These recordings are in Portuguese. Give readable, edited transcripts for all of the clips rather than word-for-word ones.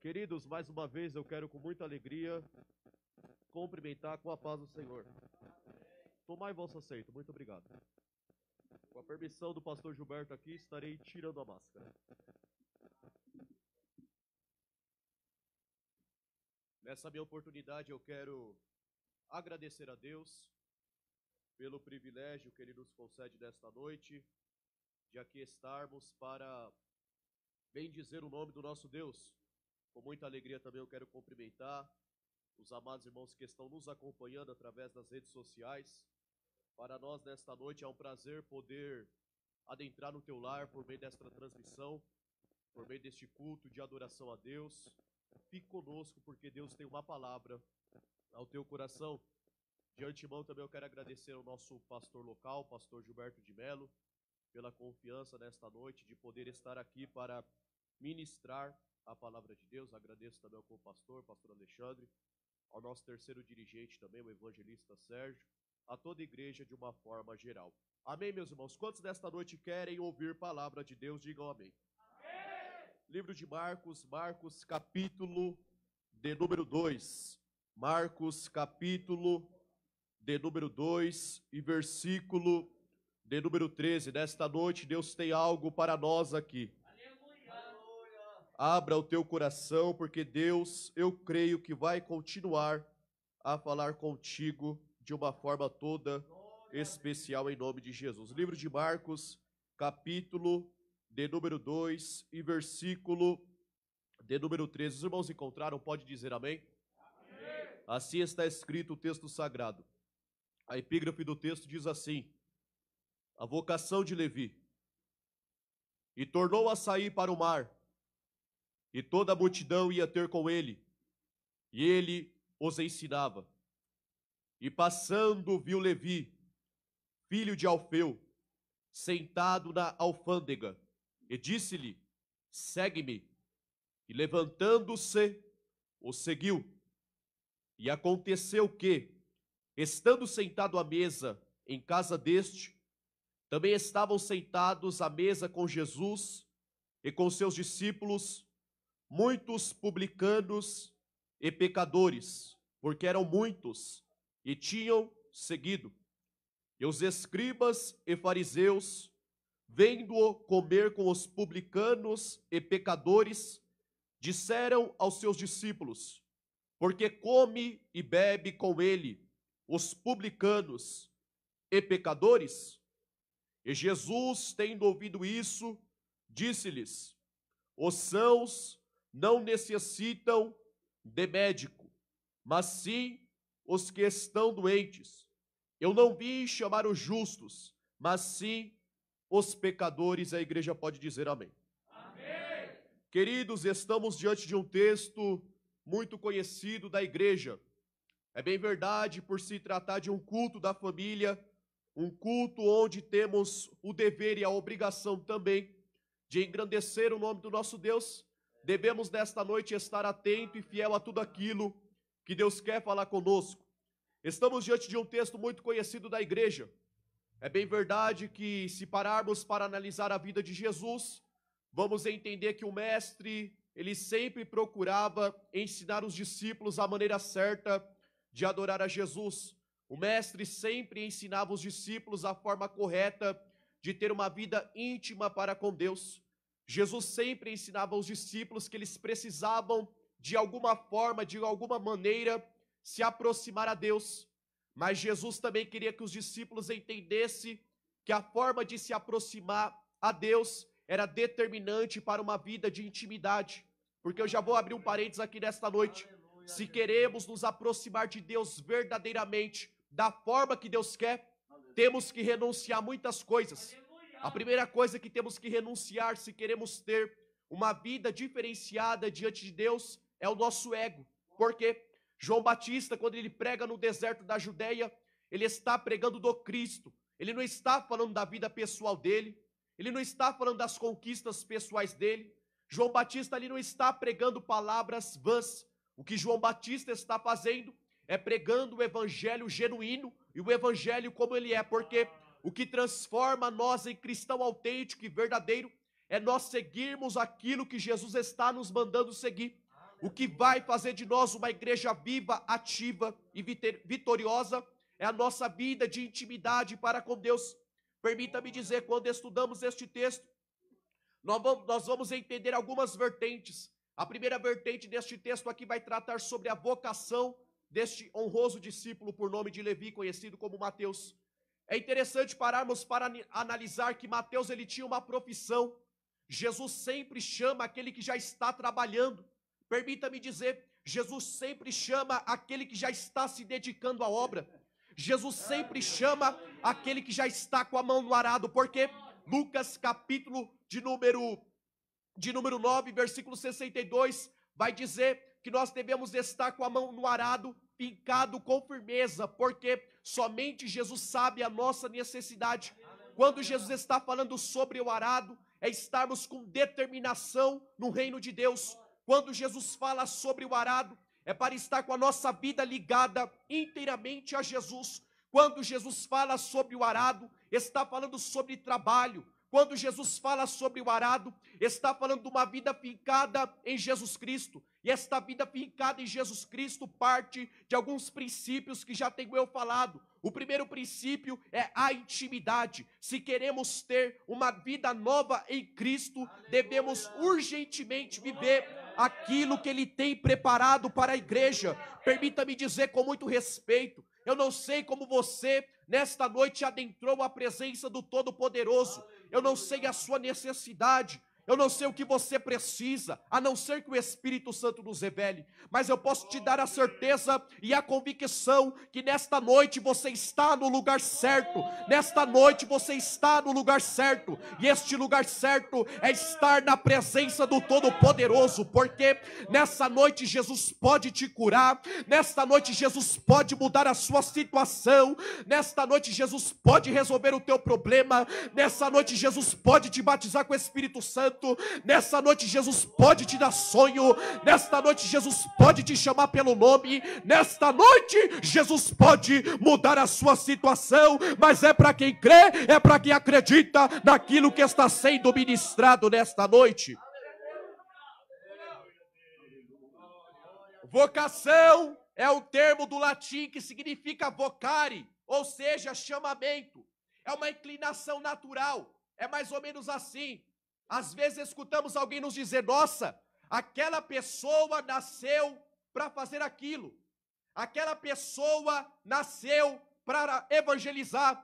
Queridos, mais uma vez eu quero com muita alegria cumprimentar com a paz do Senhor. Tomai vosso assento, muito obrigado. Com a permissão do pastor Gilberto aqui, estarei tirando a máscara. Nessa minha oportunidade eu quero agradecer a Deus pelo privilégio que Ele nos concede nesta noite, de aqui estarmos para bendizer o nome do nosso Deus. Com muita alegria também eu quero cumprimentar os amados irmãos que estão nos acompanhando através das redes sociais. Para nós nesta noite é um prazer poder adentrar no teu lar por meio desta transmissão, por meio deste culto de adoração a Deus. Fique conosco porque Deus tem uma palavra ao teu coração. De antemão também eu quero agradecer ao nosso pastor local, pastor Gilberto de Melo, pela confiança nesta noite de poder estar aqui para ministrar a palavra de Deus. Agradeço também ao co-pastor, pastor Alexandre, ao nosso terceiro dirigente também, o evangelista Sérgio, a toda a igreja de uma forma geral. Amém, meus irmãos? Quantos nesta noite querem ouvir palavra de Deus? Digam amém. Amém. Livro de Marcos, capítulo de número 2. Marcos, capítulo de número 2 e versículo de número 13. Nesta noite Deus tem algo para nós aqui. Abra o teu coração, porque Deus, eu creio que vai continuar a falar contigo de uma forma toda especial em nome de Jesus. Livro de Marcos, capítulo de número 2 e versículo de número 13. Os irmãos encontraram? Pode dizer amém? Amém. Assim está escrito o texto sagrado. A epígrafe do texto diz assim: a vocação de Levi. E tornou a sair para o mar, e toda a multidão ia ter com ele, e ele os ensinava. E passando viu Levi, filho de Alfeu, sentado na alfândega, e disse-lhe: segue-me. E levantando-se, o seguiu. E aconteceu que, estando sentado à mesa em casa deste, também estavam sentados à mesa com Jesus e com seus discípulos muitos publicanos e pecadores, porque eram muitos e tinham seguido. E os escribas e fariseus, vendo-o comer com os publicanos e pecadores, disseram aos seus discípulos: porque come e bebe com ele os publicanos e pecadores? E Jesus, tendo ouvido isso, disse-lhes: os sãos não necessitam de médico, mas sim os que estão doentes. Eu não vim chamar os justos, mas sim os pecadores. A igreja pode dizer amém. Amém. Queridos, estamos diante de um texto muito conhecido da igreja. É bem verdade, por se tratar de um culto da família, um culto onde temos o dever e a obrigação também de engrandecer o nome do nosso Deus, devemos nesta noite estar atento e fiel a tudo aquilo que Deus quer falar conosco. Estamos diante de um texto muito conhecido da igreja. É bem verdade que, se pararmos para analisar a vida de Jesus, vamos entender que o mestre, ele sempre procurava ensinar os discípulos a maneira certa de adorar a Jesus. O mestre sempre ensinava os discípulos a forma correta de ter uma vida íntima para com Deus. Jesus sempre ensinava aos discípulos que eles precisavam, de alguma forma, de alguma maneira, se aproximar a Deus. Mas Jesus também queria que os discípulos entendessem que a forma de se aproximar a Deus era determinante para uma vida de intimidade. Porque eu já vou abrir um parênteses aqui nesta noite. Se queremos nos aproximar de Deus verdadeiramente, da forma que Deus quer, temos que renunciar a muitas coisas. A primeira coisa que temos que renunciar, se queremos ter uma vida diferenciada diante de Deus, é o nosso ego. Por quê? João Batista, quando ele prega no deserto da Judeia, ele está pregando do Cristo. Ele não está falando da vida pessoal dele, ele não está falando das conquistas pessoais dele. João Batista ali não está pregando palavras vãs. O que João Batista está fazendo é pregando o evangelho genuíno e o evangelho como ele é, porque o que transforma nós em cristão autêntico e verdadeiro é nós seguirmos aquilo que Jesus está nos mandando seguir. O que vai fazer de nós uma igreja viva, ativa e vitoriosa é a nossa vida de intimidade para com Deus. Permita-me dizer, quando estudamos este texto, nós vamos entender algumas vertentes. A primeira vertente deste texto aqui vai tratar sobre a vocação deste honroso discípulo por nome de Levi, conhecido como Mateus. É interessante pararmos para analisar que Mateus ele tinha uma profissão. Jesus sempre chama aquele que já está trabalhando. Permita-me dizer, Jesus sempre chama aquele que já está se dedicando à obra. Jesus sempre chama aquele que já está com a mão no arado, porque Lucas capítulo de número 9, versículo 62, vai dizer que nós devemos estar com a mão no arado, fincado com firmeza, porque somente Jesus sabe a nossa necessidade. Quando Jesus está falando sobre o arado, é estarmos com determinação no reino de Deus. Quando Jesus fala sobre o arado, é para estar com a nossa vida ligada inteiramente a Jesus. Quando Jesus fala sobre o arado, está falando sobre trabalho. Quando Jesus fala sobre o arado, está falando de uma vida fincada em Jesus Cristo. E esta vida fincada em Jesus Cristo parte de alguns princípios que já tenho eu falado. O primeiro princípio é a intimidade. Se queremos ter uma vida nova em Cristo, devemos urgentemente viver aquilo que Ele tem preparado para a igreja. Permita-me dizer com muito respeito, eu não sei como você nesta noite adentrou a presença do Todo-Poderoso. Eu não sei a sua necessidade. Eu não sei o que você precisa, a não ser que o Espírito Santo nos revele. Mas eu posso te dar a certeza e a convicção que nesta noite você está no lugar certo. Nesta noite você está no lugar certo. E este lugar certo é estar na presença do Todo-Poderoso. Porque nessa noite Jesus pode te curar. Nesta noite Jesus pode mudar a sua situação. Nesta noite Jesus pode resolver o teu problema. Nessa noite Jesus pode te batizar com o Espírito Santo. Nessa noite Jesus pode te dar sonho. Nesta noite Jesus pode te chamar pelo nome. Nesta noite Jesus pode mudar a sua situação. Mas é para quem crê, é para quem acredita naquilo que está sendo ministrado nesta noite. Vocação é o termo do latim que significa vocare, ou seja, chamamento. É uma inclinação natural. É mais ou menos assim. Às vezes escutamos alguém nos dizer, nossa, aquela pessoa nasceu para fazer aquilo. Aquela pessoa nasceu para evangelizar.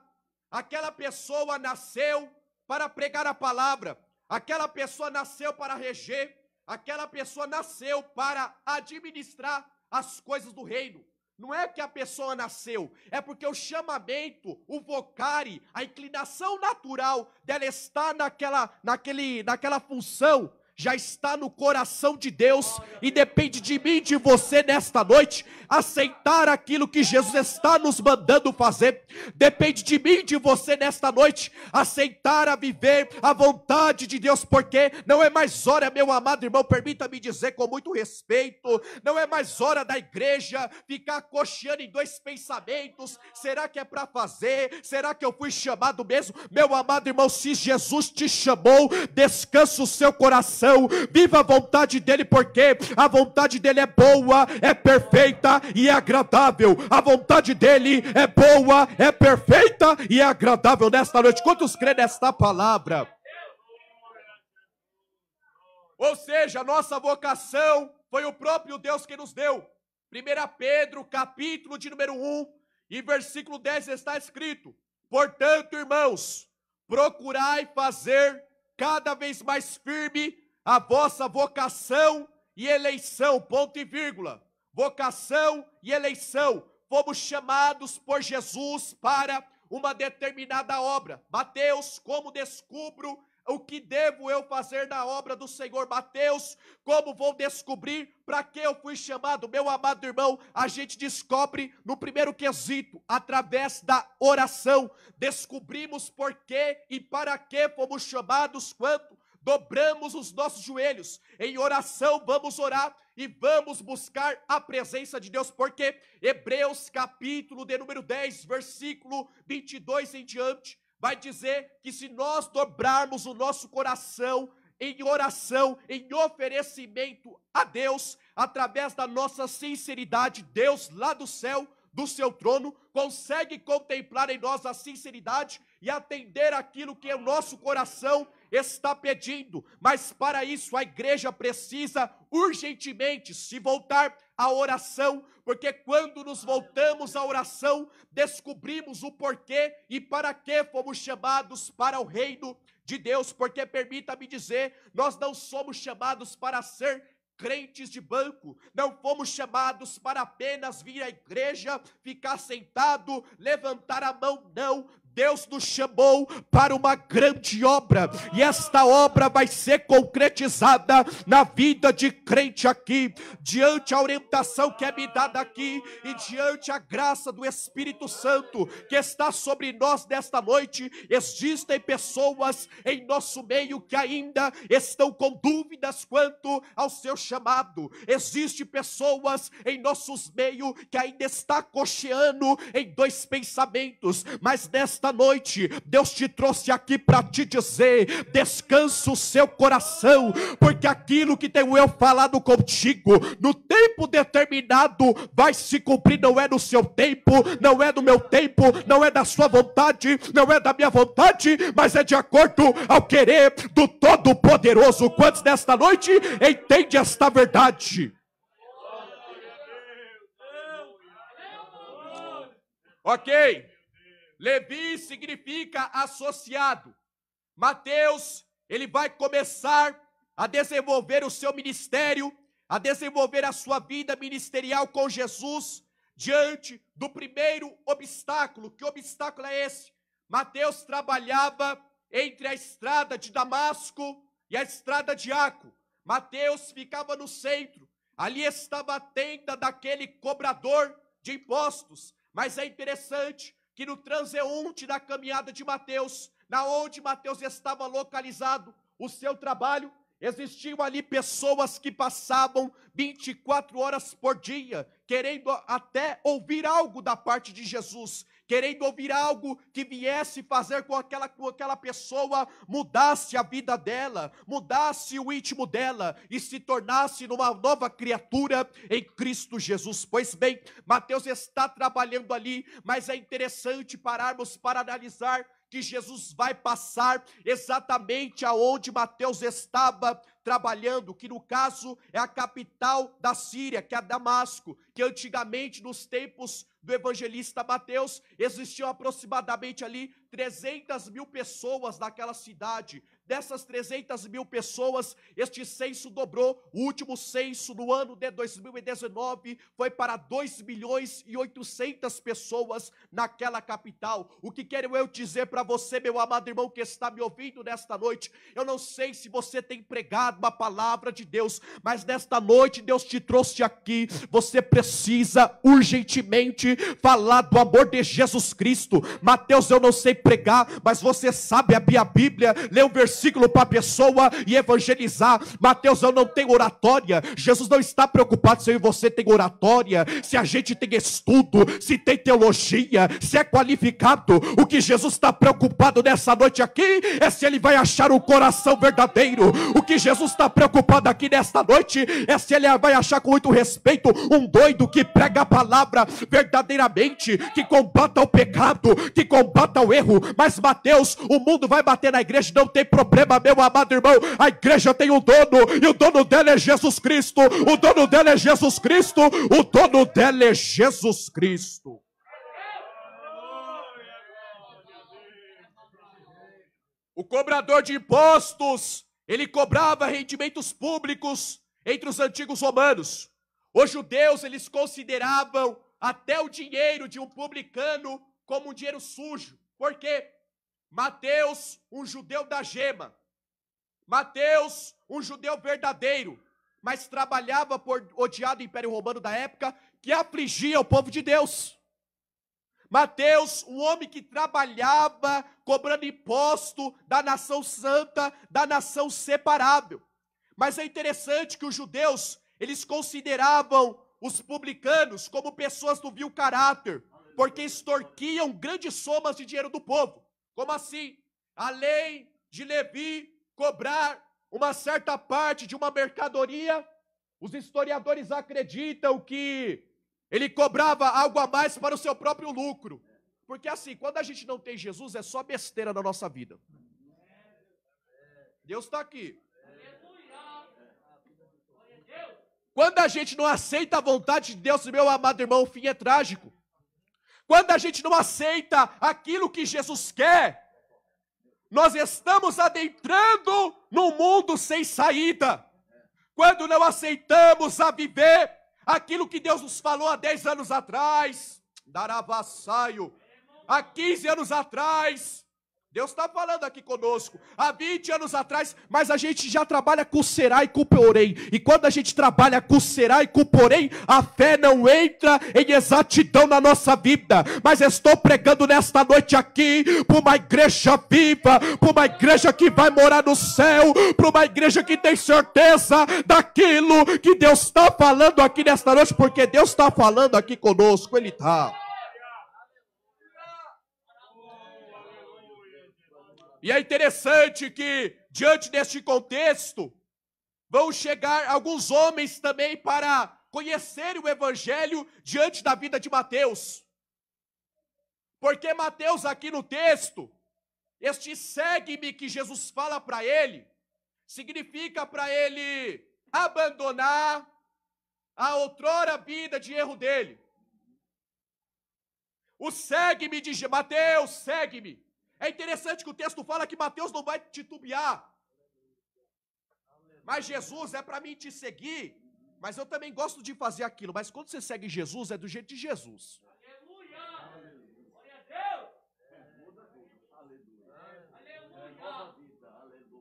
Aquela pessoa nasceu para pregar a palavra. Aquela pessoa nasceu para reger. Aquela pessoa nasceu para administrar as coisas do reino. Não é que a pessoa nasceu, é porque o chamamento, o vocare, a inclinação natural dela está naquela função, já está no coração de Deus, e depende de mim e de você nesta noite, aceitar aquilo que Jesus está nos mandando fazer. Depende de mim e de você nesta noite, aceitar a viver a vontade de Deus, porque não é mais hora, meu amado irmão, permita-me dizer com muito respeito, não é mais hora da igreja ficar cocheando em dois pensamentos. Será que é para fazer? Será que eu fui chamado mesmo? Meu amado irmão, se Jesus te chamou, descansa o seu coração, viva a vontade dele, porque a vontade dele é boa, é perfeita e é agradável. A vontade dele é boa, é perfeita e é agradável nesta noite. Quantos creem nesta palavra? Ou seja, a nossa vocação foi o próprio Deus que nos deu. 1 Pedro, capítulo de número 1 e versículo 10 está escrito: portanto, irmãos, procurai fazer cada vez mais firme a vossa vocação e eleição, ponto e vírgula. Vocação e eleição. Fomos chamados por Jesus para uma determinada obra. Mateus, como descubro o que devo eu fazer na obra do Senhor? Mateus, como vou descobrir para que eu fui chamado? Meu amado irmão, a gente descobre no primeiro quesito, através da oração. Descobrimos por que e para que fomos chamados quando dobramos os nossos joelhos. Em oração vamos orar e vamos buscar a presença de Deus, porque Hebreus capítulo de número 10, versículo 22 em diante, vai dizer que se nós dobrarmos o nosso coração em oração, em oferecimento a Deus, através da nossa sinceridade, Deus lá do céu, do seu trono, consegue contemplar em nós a sinceridade e atender aquilo que o nosso coração está pedindo. Mas para isso a igreja precisa urgentemente se voltar à oração, porque quando nos voltamos à oração, descobrimos o porquê e para que fomos chamados para o reino de Deus. Porque permita-me dizer, nós não somos chamados para ser crentes de banco, não fomos chamados para apenas vir à igreja, ficar sentado, levantar a mão, não. Deus nos chamou para uma grande obra, e esta obra vai ser concretizada na vida de crente aqui, diante a orientação que é me dada aqui, e diante a graça do Espírito Santo que está sobre nós nesta noite. Existem pessoas em nosso meio que ainda estão com dúvidas quanto ao seu chamado, existem pessoas em nossos meio que ainda está cocheando em dois pensamentos, mas nesta noite Deus te trouxe aqui para te dizer: descansa o seu coração, porque aquilo que tenho eu falado contigo no tempo determinado vai se cumprir. Não é no seu tempo, não é no meu tempo, não é da sua vontade, não é da minha vontade, mas é de acordo ao querer do Todo-Poderoso. Quantos nesta noite entende esta verdade? Ok. Levi significa associado. Mateus, ele vai começar a desenvolver o seu ministério, a desenvolver a sua vida ministerial com Jesus, diante do primeiro obstáculo. Que obstáculo é esse? Mateus trabalhava entre a estrada de Damasco e a estrada de Aco. Mateus ficava no centro, ali estava a tenda daquele cobrador de impostos. Mas é interessante que no transeunte da caminhada de Mateus, na onde Mateus estava localizado, o seu trabalho, existiam ali pessoas que passavam 24 horas por dia, querendo até ouvir algo da parte de Jesus, querendo ouvir algo que viesse fazer com aquela pessoa mudasse a vida dela, mudasse o íntimo dela e se tornasse numa nova criatura em Cristo Jesus. Pois bem, Mateus está trabalhando ali, mas é interessante pararmos para analisar que Jesus vai passar exatamente aonde Mateus estava trabalhando, que no caso é a capital da Síria, que é Damasco, que antigamente nos tempos do evangelista Mateus existiam aproximadamente ali 300 mil pessoas naquela cidade. Dessas 300 mil pessoas, este censo dobrou. O último censo no ano de 2019 foi para 2 milhões e 800 pessoas naquela capital. O que quero eu dizer para você, meu amado irmão que está me ouvindo nesta noite? Eu não sei se você tem pregado uma palavra de Deus, mas nesta noite Deus te trouxe aqui. Você precisa urgentemente falar do amor de Jesus Cristo. Mateus, eu não sei pregar, mas você sabe abrir a Bíblia, ler um versículo para a pessoa e evangelizar. Mateus, eu não tenho oratória. Jesus não está preocupado se eu e você tem oratória, se a gente tem estudo, se tem teologia, se é qualificado. O que Jesus está preocupado nessa noite aqui é se ele vai achar um coração verdadeiro. O que Jesus está preocupado aqui nesta noite é se ele vai achar com muito respeito um doido que prega a palavra verdadeiramente, que combata o pecado, que combata o erro. Mas Mateus, o mundo vai bater na igreja, não tem problema, meu amado irmão. A igreja tem um dono, e o dono dela é Jesus Cristo. O dono dela é Jesus Cristo. O dono dela é Jesus Cristo. O cobrador de impostos, ele cobrava rendimentos públicos entre os antigos romanos. Os judeus, eles consideravam até o dinheiro de um publicano como um dinheiro sujo. Por quê? Mateus, um judeu da gema. Mateus, um judeu verdadeiro, mas trabalhava por odiado Império Romano da época, que afligia o povo de Deus. Mateus, um homem que trabalhava cobrando imposto da nação santa, da nação separável. Mas é interessante que os judeus, eles consideravam os publicanos como pessoas do vil caráter, porque extorquiam grandes somas de dinheiro do povo. Como assim? A lei de Levi cobrar uma certa parte de uma mercadoria, os historiadores acreditam que ele cobrava algo a mais para o seu próprio lucro. Porque assim, quando a gente não tem Jesus, é só besteira na nossa vida. Deus está aqui. Quando a gente não aceita a vontade de Deus, meu amado irmão, o fim é trágico. Quando a gente não aceita aquilo que Jesus quer, nós estamos adentrando num mundo sem saída. Quando não aceitamos a viver aquilo que Deus nos falou há 10 anos atrás, Daravassaio, há 15 anos atrás, Deus está falando aqui conosco, há 20 anos atrás, mas a gente já trabalha com o será e com o porém, e quando a gente trabalha com o será e com o porém, a fé não entra em exatidão na nossa vida. Mas estou pregando nesta noite aqui, para uma igreja viva, para uma igreja que vai morar no céu, para uma igreja que tem certeza daquilo que Deus está falando aqui nesta noite, porque Deus está falando aqui conosco, Ele está. E é interessante que, diante deste contexto, vão chegar alguns homens também para conhecerem o Evangelho diante da vida de Mateus. Porque Mateus, aqui no texto, este segue-me que Jesus fala para ele, significa para ele abandonar a outrora vida de erro dele. O segue-me de Mateus, segue-me. É interessante que o texto fala que Mateus não vai titubear. Mas Jesus é para mim te seguir. Mas eu também gosto de fazer aquilo. Mas quando você segue Jesus, é do jeito de Jesus.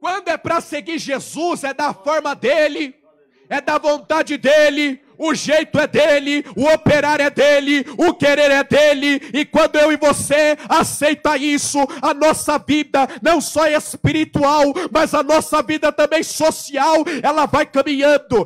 Quando é para seguir Jesus, é da forma dele, é da vontade dele. O jeito é dele, o operar é dele, o querer é dele. E quando eu e você aceita isso, a nossa vida, não só espiritual, mas a nossa vida também social, ela vai caminhando.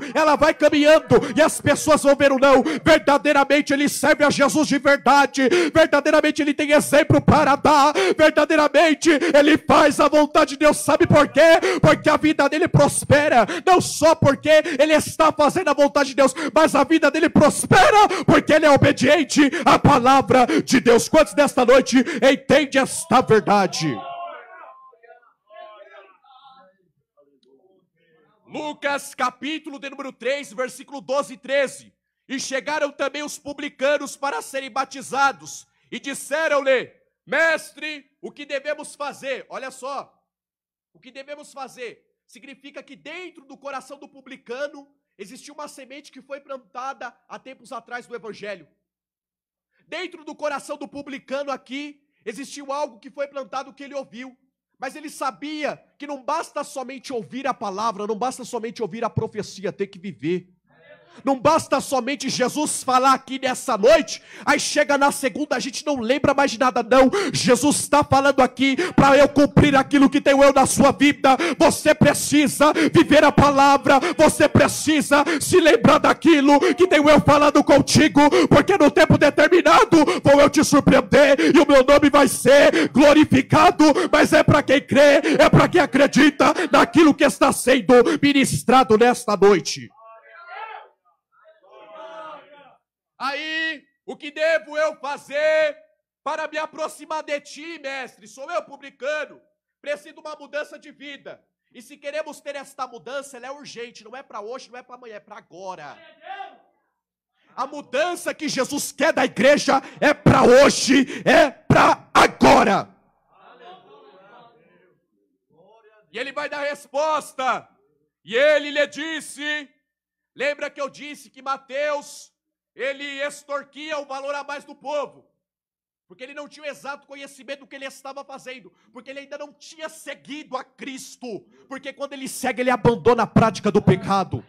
E as pessoas vão ver o não. Verdadeiramente ele serve a Jesus de verdade. Verdadeiramente ele tem exemplo para dar. Verdadeiramente ele faz a vontade de Deus. Sabe por quê? Porque a vida dele prospera. Não só porque ele está fazendo a vontade de Deus, mas a vida dele prospera porque ele é obediente à palavra de Deus. Quantos nesta noite entendem esta verdade? Lucas capítulo de número 3, versículo 12 e 13. E chegaram também os publicanos para serem batizados, e disseram-lhe: mestre, o que devemos fazer? Olha só, o que devemos fazer significa que dentro do coração do publicano existia uma semente que foi plantada há tempos atrás do Evangelho. Dentro do coração do publicano aqui, existiu algo que foi plantado que ele ouviu. Mas ele sabia que não basta somente ouvir a palavra, não basta somente ouvir a profecia, tem que viver. Não basta somente Jesus falar aqui nessa noite, aí chega na segunda, a gente não lembra mais de nada, não. Jesus está falando aqui, para eu cumprir aquilo que tenho eu na sua vida, você precisa viver a palavra, você precisa se lembrar daquilo que tenho eu falando contigo, porque no tempo determinado vou eu te surpreender, e o meu nome vai ser glorificado, mas é para quem crê, é para quem acredita naquilo que está sendo ministrado nesta noite. Aí, o que devo eu fazer para me aproximar de ti, mestre? Sou eu publicano, preciso de uma mudança de vida. E se queremos ter esta mudança, ela é urgente, não é para hoje, não é para amanhã, é para agora. A mudança que Jesus quer da igreja é para hoje, é para agora. E ele vai dar resposta. E ele lhe disse, lembra que eu disse que Mateus, ele extorquia o valor a mais do povo, porque ele não tinha o exato conhecimento do que ele estava fazendo, porque ele ainda não tinha seguido a Cristo, porque quando ele segue, ele abandona a prática do pecado.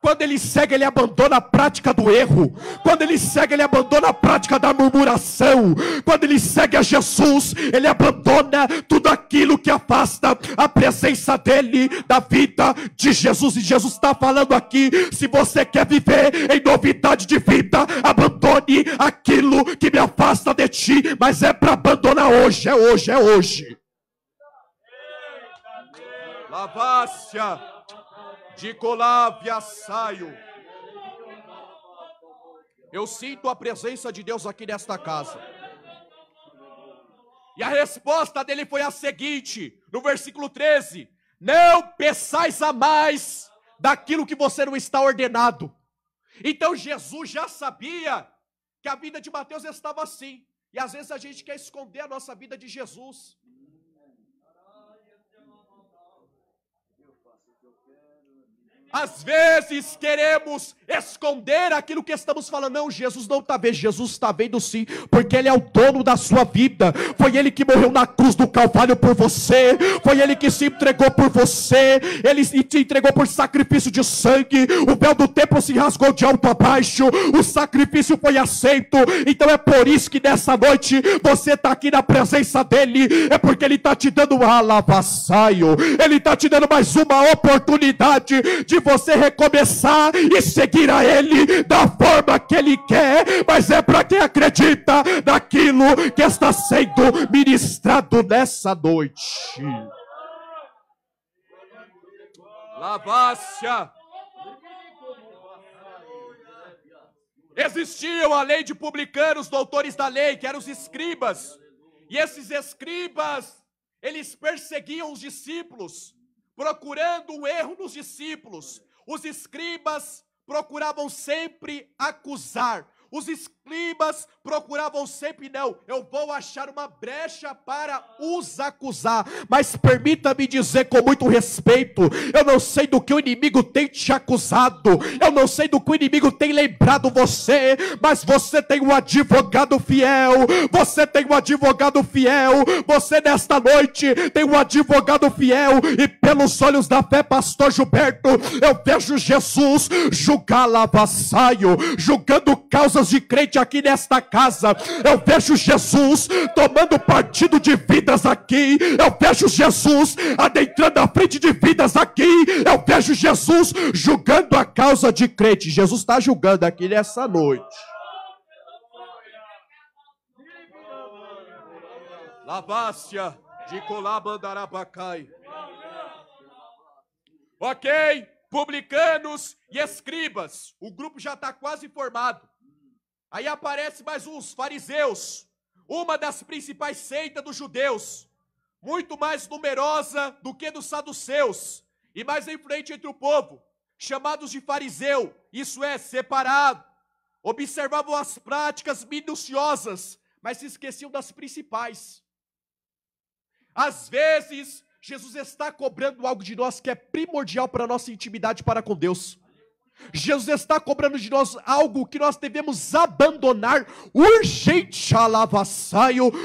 Quando ele segue, ele abandona a prática do erro. Quando ele segue, ele abandona a prática da murmuração. Quando ele segue a Jesus, ele abandona tudo aquilo que afasta a presença dele, da vida de Jesus. E Jesus está falando aqui, se você quer viver em novidade de vida, abandone aquilo que me afasta de ti, mas é para abandonar hoje, é hoje, é hoje. Lavácia de colávia saio. Eu sinto a presença de Deus aqui nesta casa. E a resposta dele foi a seguinte, no versículo 13: não peçais a mais daquilo que você não está ordenado. Então Jesus já sabia que a vida de Mateus estava assim. E às vezes a gente quer esconder a nossa vida de Jesus. Às vezes queremos esconder aquilo que estamos falando. Não, Jesus não está vendo. Jesus está vendo sim, porque Ele é o dono da sua vida. Foi Ele que morreu na cruz do Calvário por você. Foi Ele que se entregou por você. Ele te entregou por sacrifício de sangue. O véu do templo se rasgou de alto a baixo. O sacrifício foi aceito. Então é por isso que nessa noite você está aqui na presença dEle. É porque Ele está te dando um alavassaio. Ele está te dando mais uma oportunidade de você recomeçar e seguir a Ele da forma que Ele quer, mas é para quem acredita naquilo que está sendo ministrado nessa noite. Lavácia. Existia a lei de publicanos, doutores da lei, que eram os escribas, e esses escribas, eles perseguiam os discípulos, procurando um erro nos discípulos. Os escribas procuravam sempre acusar. Os escribas procuravam sempre, não, eu vou achar uma brecha para os acusar. Mas permita-me dizer com muito respeito, eu não sei do que o inimigo tem te acusado, eu não sei do que o inimigo tem lembrado você, mas você tem um advogado fiel, você tem um advogado fiel, você nesta noite tem um advogado fiel, e pelos olhos da fé, pastor Gilberto, eu vejo Jesus julgar lavassaio, julgando causas de crente aqui nesta casa. Eu vejo Jesus tomando partido de vidas aqui. Eu vejo Jesus adentrando a frente de vidas aqui. Eu vejo Jesus julgando a causa de crente. Jesus está julgando aqui nessa noite. Lavácia de Colabandarabacai. Ok, publicanos e escribas. O grupo já está quase formado. Aí aparece mais uns fariseus, uma das principais seitas dos judeus, muito mais numerosa do que dos saduceus, e mais influente entre o povo, chamados de fariseu, isso é, separado. Observavam as práticas minuciosas, mas se esqueciam das principais. Às vezes, Jesus está cobrando algo de nós que é primordial para a nossa intimidade para com Deus. Jesus está cobrando de nós algo que nós devemos abandonar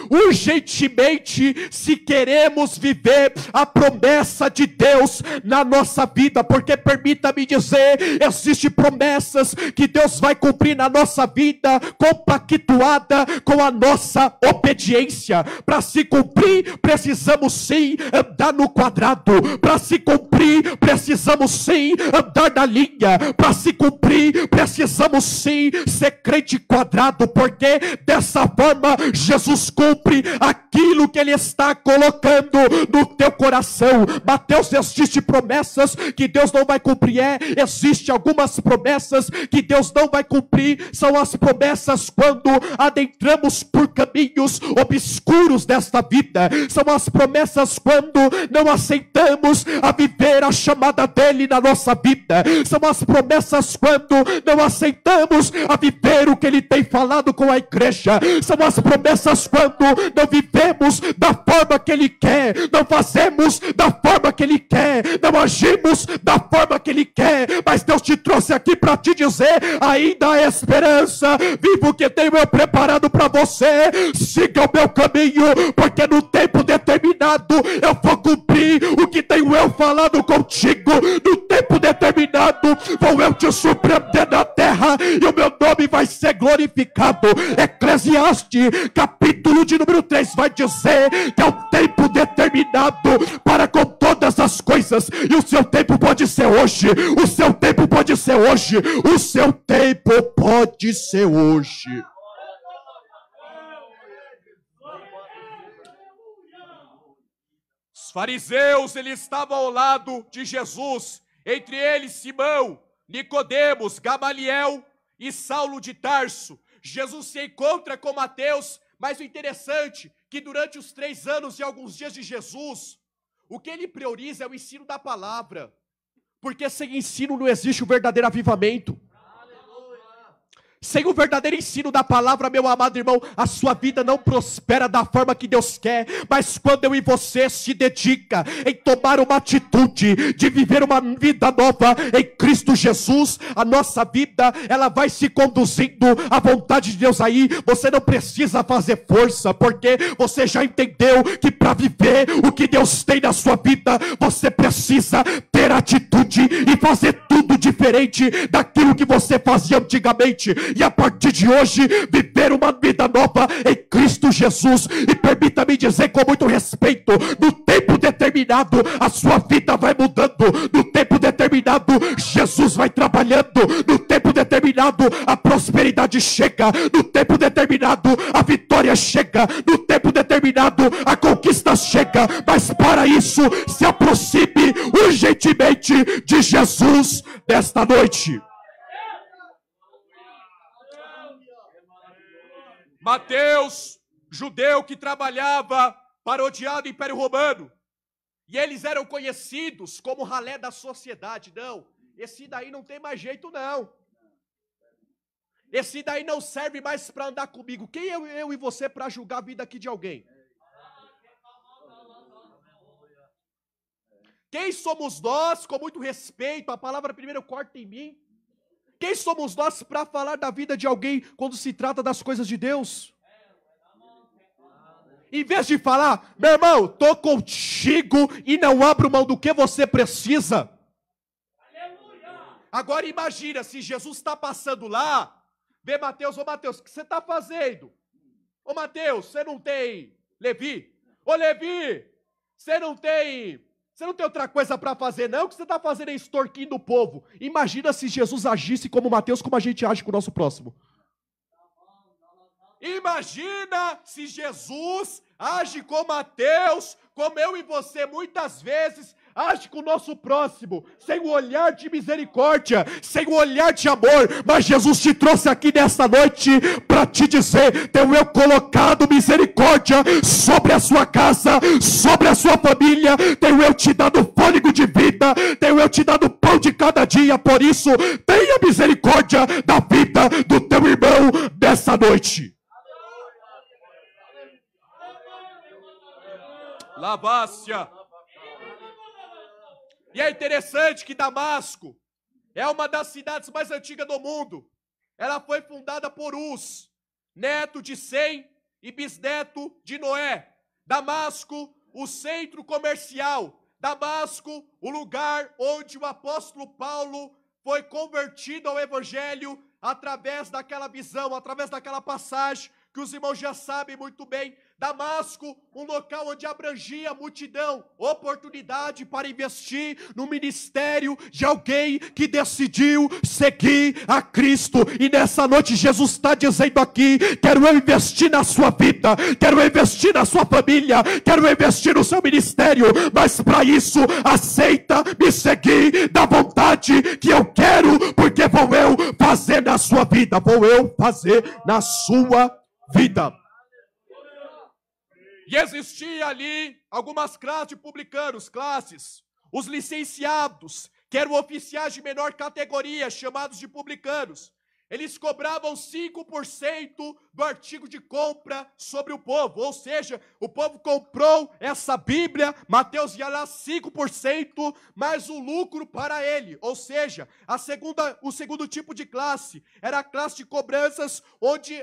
urgentemente, se queremos viver a promessa de Deus na nossa vida, porque permita-me dizer, existem promessas que Deus vai cumprir na nossa vida, compactuada com a nossa obediência. Para se cumprir, precisamos sim andar no quadrado. Para se cumprir, precisamos sim andar na linha. Para se cumprir, precisamos sim ser crente quadrado, porque dessa forma Jesus cumpre aquilo que Ele está colocando no teu coração. Mateus, existem promessas que Deus não vai cumprir. Existem algumas promessas que Deus não vai cumprir. São as promessas quando adentramos por caminhos obscuros desta vida. São as promessas quando não aceitamos a viver a chamada dEle na nossa vida. São as promessas quando não aceitamos a viver o que Ele tem falado com a igreja. São as promessas quando não vivemos da forma que Ele quer, não fazemos da forma que Ele quer, não agimos da forma que Ele quer. Mas Deus te trouxe aqui para te dizer, ainda há esperança. Viva o que tenho eu preparado para você. Siga o meu caminho, porque no tempo determinado eu vou cumprir o que tenho eu falado contigo. No tempo determinado vou eu te surpreender na terra e o meu nome vai ser glorificado. Eclesiastes capítulo de número 3 vai dizer que é o tempo determinado para com todas as coisas, e o seu tempo pode ser hoje, o seu tempo pode ser hoje, o seu tempo pode ser hoje. Os fariseus, eles estavam ao lado de Jesus, entre eles Simão, Nicodemos, Gamaliel e Saulo de Tarso. Jesus se encontra com Mateus, mas o interessante é que durante os 3 anos e alguns dias de Jesus, o que ele prioriza é o ensino da palavra, porque sem ensino não existe o verdadeiro avivamento. Sem o verdadeiro ensino da palavra, meu amado irmão, a sua vida não prospera da forma que Deus quer. Mas quando eu e você se dedica em tomar uma atitude de viver uma vida nova em Cristo Jesus, a nossa vida, ela vai se conduzindo à vontade de Deus. Aí você não precisa fazer força, porque você já entendeu que para viver o que Deus tem na sua vida, você precisa ter atitude e fazer tudo diferente daquilo que você fazia antigamente. E a partir de hoje, viver uma vida nova em Cristo Jesus. E permita-me dizer com muito respeito, no tempo determinado, a sua vida vai mudando. No tempo determinado, Jesus vai trabalhando. No tempo determinado, a prosperidade chega. No tempo determinado, a vitória chega. No tempo determinado, a conquista chega. Mas para isso, se aproxime urgentemente de Jesus nesta noite. Mateus, judeu que trabalhava para o odiado Império Romano, e eles eram conhecidos como ralé da sociedade. Não, esse daí não tem mais jeito não. Esse daí não serve mais para andar comigo. Quem é eu e você para julgar a vida aqui de alguém? Quem somos nós, com muito respeito, a palavra primeiro corta em mim. Quem somos nós para falar da vida de alguém quando se trata das coisas de Deus? Em vez de falar, meu irmão, estou contigo e não abro mão do que você precisa. Agora imagina, se Jesus está passando lá, vê Mateus, ô Mateus, o que você está fazendo? Ô Mateus, você não tem Levi? Ô Levi, você não tem outra coisa para fazer não? O que você está fazendo é extorquindo o povo. Imagina se Jesus agisse como Mateus, como a gente age com o nosso próximo. Imagina se Jesus age com Mateus, como eu e você muitas vezes age com o nosso próximo, sem o olhar de misericórdia, sem o olhar de amor. Mas Jesus te trouxe aqui nesta noite para te dizer: tenho eu colocado misericórdia sobre a sua casa, sobre a sua família, tenho eu te dado fôlego de vida, tenho eu te dado pão de cada dia. Por isso, tenha misericórdia da vida do teu irmão nessa noite. Lavácia. E é interessante que Damasco é uma das cidades mais antigas do mundo. Ela foi fundada por Uz, neto de Sem e bisneto de Noé. Damasco, o centro comercial. Damasco, o lugar onde o apóstolo Paulo foi convertido ao evangelho através daquela visão, através daquela passagem que os irmãos já sabem muito bem. Damasco, um local onde abrangia a multidão, oportunidade para investir no ministério de alguém que decidiu seguir a Cristo. E nessa noite Jesus está dizendo aqui: quero eu investir na sua vida, quero eu investir na sua família, quero eu investir no seu ministério, mas para isso aceita me seguir da vontade que eu quero, porque vou eu fazer na sua vida, vou eu fazer na sua vida. E existia ali algumas classes de publicanos, os licenciados, que eram oficiais de menor categoria, chamados de publicanos. Eles cobravam 5% do artigo de compra sobre o povo, ou seja, o povo comprou essa Bíblia, Mateus ia lá 5%, mais o lucro para ele, ou seja, o segundo tipo de classe, era a classe de cobranças, onde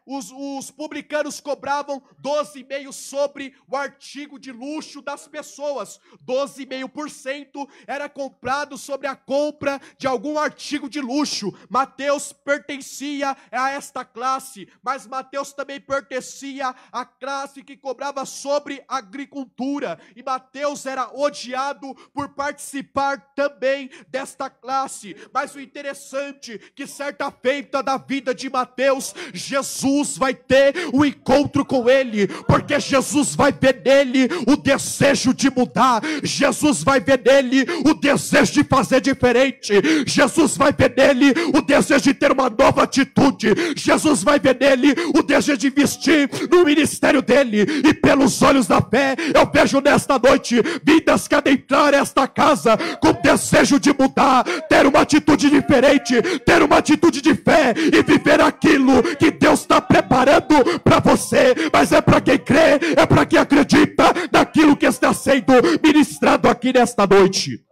os publicanos cobravam 12,5% sobre o artigo de luxo das pessoas, 12,5% era comprado sobre a compra de algum artigo de luxo. Mateus pertencia a esta classe, mas Mateus também pertencia à classe que cobrava sobre agricultura, e Mateus era odiado por participar também desta classe. Mas o interessante é que certa feita da vida de Mateus, Jesus vai ter um encontro com ele, porque Jesus vai ver nele o desejo de mudar, Jesus vai ver nele o desejo de fazer diferente, Jesus vai ver nele o desejo de ter uma nova atitude, Jesus vai ver nele o desejo de investir no ministério dele. E pelos olhos da fé, eu vejo nesta noite vidas que adentrar esta casa com desejo de mudar, ter uma atitude diferente, ter uma atitude de fé e viver aquilo que Deus está preparando para você. Mas é para quem crê, é para quem acredita naquilo que está sendo ministrado aqui nesta noite.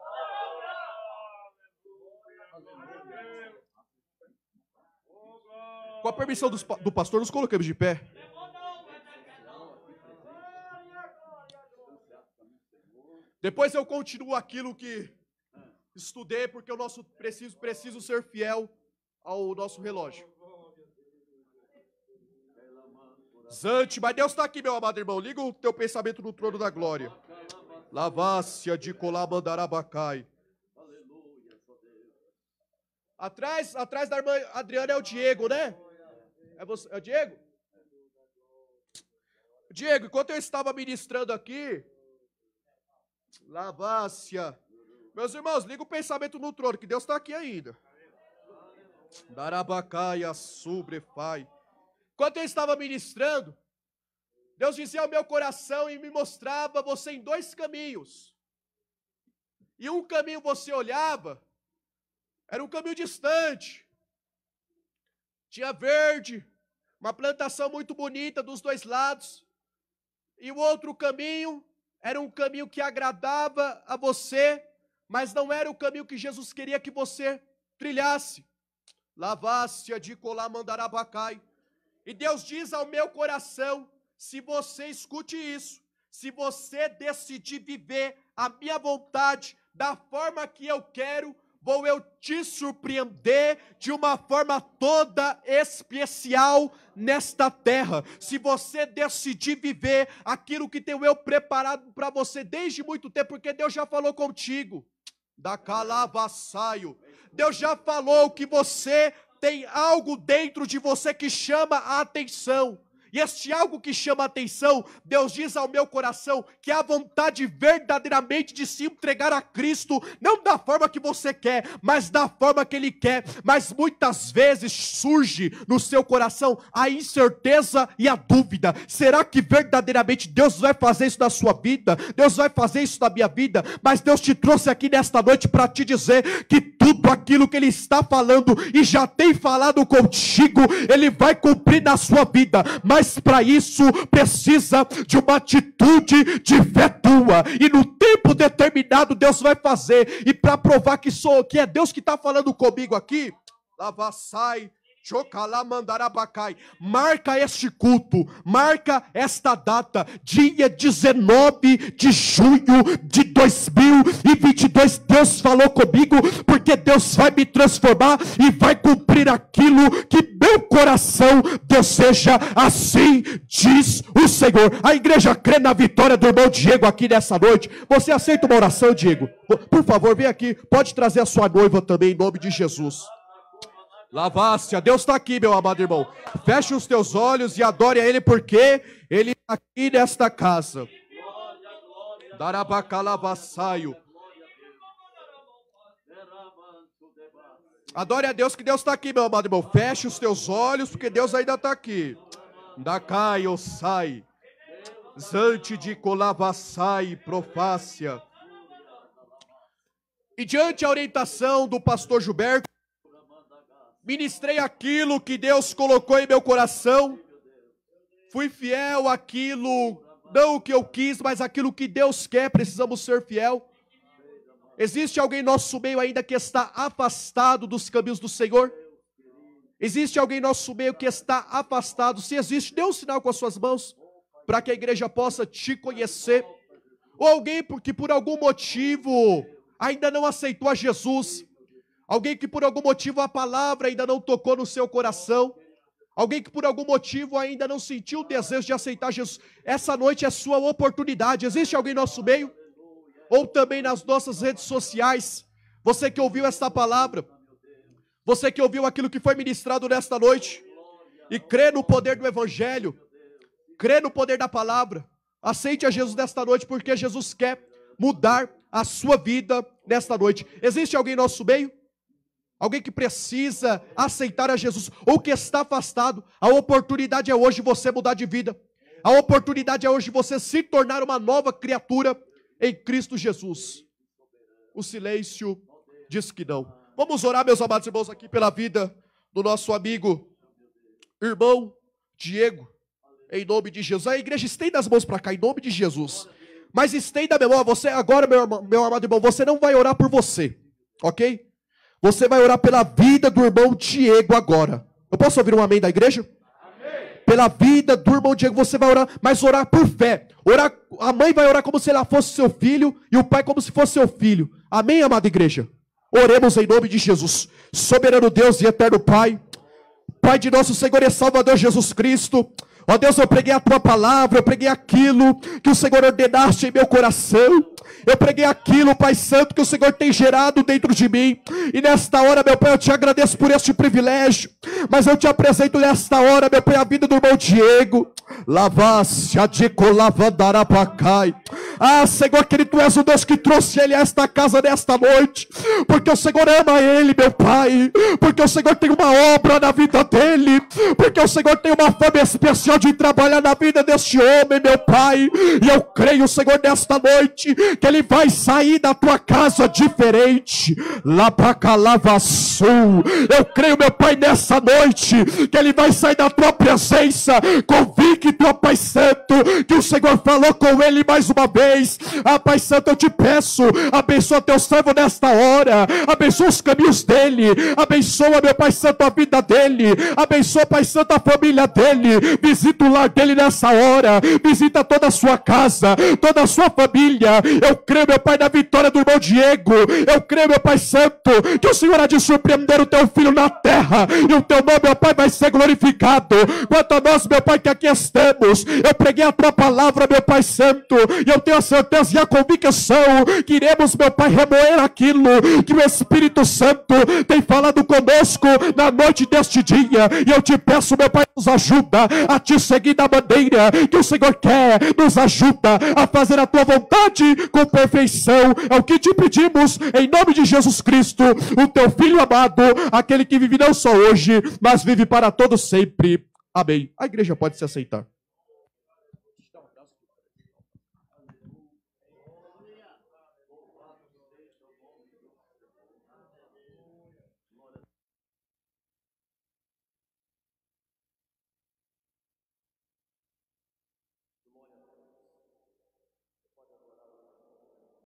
Com a permissão do pastor, nos colocamos de pé. Depois eu continuo aquilo que estudei, porque o nosso preciso ser fiel ao nosso relógio. Zante, mas Deus está aqui, meu amado irmão. Liga o teu pensamento no trono da glória. Lavácia de colá mandarabacai. Atrás da irmã Adriana é o Diego, né? É você, é o Diego? Diego, enquanto eu estava ministrando aqui, Lavácia. Meus irmãos, liga o pensamento no trono, que Deus está aqui ainda. Darabacaia subrefai. Enquanto eu estava ministrando, Deus dizia ao meu coração e me mostrava você em dois caminhos. E um caminho você olhava, era um caminho distante. Tinha verde, uma plantação muito bonita dos dois lados. E o outro caminho era um caminho que agradava a você, mas não era o caminho que Jesus queria que você trilhasse. Lavácia de colá mandarabacai. E Deus diz ao meu coração, se você escute isso, se você decidir viver a minha vontade da forma que eu quero, vou eu te surpreender de uma forma toda especial nesta terra. Se você decidir viver aquilo que tenho eu preparado para você desde muito tempo, porque Deus já falou contigo, da calavassaio, Deus já falou que você tem algo dentro de você que chama a atenção. E este algo que chama a atenção, Deus diz ao meu coração que é a vontade verdadeiramente de se entregar a Cristo, não da forma que você quer, mas da forma que Ele quer. Mas muitas vezes surge no seu coração a incerteza e a dúvida. Será que verdadeiramente Deus vai fazer isso na sua vida? Deus vai fazer isso na minha vida? Mas Deus te trouxe aqui nesta noite para te dizer que tudo aquilo que Ele está falando e já tem falado contigo, Ele vai cumprir na sua vida. Mas para isso precisa de uma atitude de fé tua, e no tempo determinado Deus vai fazer. E para provar que é Deus que está falando comigo aqui, lavassai, marca este culto, marca esta data, dia 19 de junho de 2022. Deus falou comigo, porque Deus vai me transformar e vai cumprir aquilo que meu coração deseja, assim diz o Senhor. A igreja crê na vitória do irmão Diego aqui nessa noite. Você aceita uma oração, Diego? Por favor, vem aqui, pode trazer a sua noiva também, em nome de Jesus. Lavácia, Deus está aqui, meu amado irmão. Feche os teus olhos e adore a Ele, porque Ele está aqui nesta casa. Darabacalabassaio. Adore a Deus, que Deus está aqui, meu amado irmão. Feche os teus olhos, porque Deus ainda está aqui. Dacaio sai. Zante de colavassai profácia. E diante da orientação do pastor Gilberto, ministrei aquilo que Deus colocou em meu coração. Fui fiel àquilo, não o que eu quis, mas aquilo que Deus quer. Precisamos ser fiel. Existe alguém em nosso meio ainda que está afastado dos caminhos do Senhor? Existe alguém em nosso meio que está afastado? Se existe, dê um sinal com as suas mãos, para que a igreja possa te conhecer. Ou alguém que por algum motivo ainda não aceitou a Jesus. Alguém que por algum motivo a palavra ainda não tocou no seu coração. Alguém que por algum motivo ainda não sentiu o desejo de aceitar Jesus. Essa noite é sua oportunidade. Existe alguém no nosso meio? Ou também nas nossas redes sociais. Você que ouviu esta palavra. Você que ouviu aquilo que foi ministrado nesta noite. E crê no poder do Evangelho. Crê no poder da palavra. Aceite a Jesus nesta noite, porque Jesus quer mudar a sua vida nesta noite. Existe alguém no nosso meio? Alguém que precisa aceitar a Jesus, ou que está afastado? A oportunidade é hoje você mudar de vida. A oportunidade é hoje você se tornar uma nova criatura em Cristo Jesus. O silêncio diz que não. Vamos orar, meus amados irmãos, aqui pela vida do nosso amigo, irmão Diego, em nome de Jesus. A igreja estenda as mãos para cá, em nome de Jesus. Mas estenda a memória, você agora, meu amado irmão, você não vai orar por você, ok? Você vai orar pela vida do irmão Diego agora. Eu posso ouvir um amém da igreja? Amém. Pela vida do irmão Diego você vai orar, mas orar por fé. Orar, a mãe vai orar como se ela fosse seu filho e o pai como se fosse seu filho. Amém, amada igreja? Oremos em nome de Jesus. Soberano Deus e eterno Pai, Pai de nosso Senhor e Salvador Jesus Cristo. Ó Deus, eu preguei a tua palavra, eu preguei aquilo que o Senhor ordenaste em meu coração. Eu preguei aquilo, Pai Santo, que o Senhor tem gerado dentro de mim. E nesta hora, meu Pai, eu te agradeço por este privilégio. Mas eu te apresento nesta hora, meu Pai, a vida do irmão Diego. Lavasse, adico, lavandarapacai. Ah, Senhor, querido, tu és o Deus que trouxe ele a esta casa nesta noite. Porque o Senhor ama ele, meu Pai. Porque o Senhor tem uma obra na vida dele. Porque o Senhor tem uma forma especial de trabalhar na vida deste homem, meu Pai. E eu creio, Senhor, nesta noite, que ele vai sair da tua casa diferente. Lá pra Calavaçu. Eu creio, meu Pai, nessa noite, que ele vai sair da tua presença convicto, ó Pai Santo, que o Senhor falou com ele mais uma vez. Ah, Pai Santo, eu te peço, abençoa teu servo nesta hora, abençoa os caminhos dele, abençoa, meu Pai Santo, a vida dele, abençoa, Pai Santo, a família dele, visita o lar dele nessa hora, visita toda a sua casa, toda a sua família. Eu creio, meu Pai, na vitória do irmão Diego. Eu creio, meu Pai Santo, que o Senhor há de surpreender o teu filho na terra, e o teu nome, meu Pai, vai ser glorificado. Quanto a nós, meu Pai, que aqui estamos, eu preguei a tua palavra, meu Pai Santo, e eu tenho a certeza e a convicção que iremos, meu Pai, remoer aquilo que o Espírito Santo tem falado conosco na noite deste dia. E eu te peço, meu Pai, nos ajuda a te seguir da maneira que o Senhor quer, nos ajuda a fazer a tua vontade com perfeição. É o que te pedimos em nome de Jesus Cristo, o teu Filho amado, aquele que vive não só hoje, mas vive para todo sempre. Amém. A igreja pode se aceitar.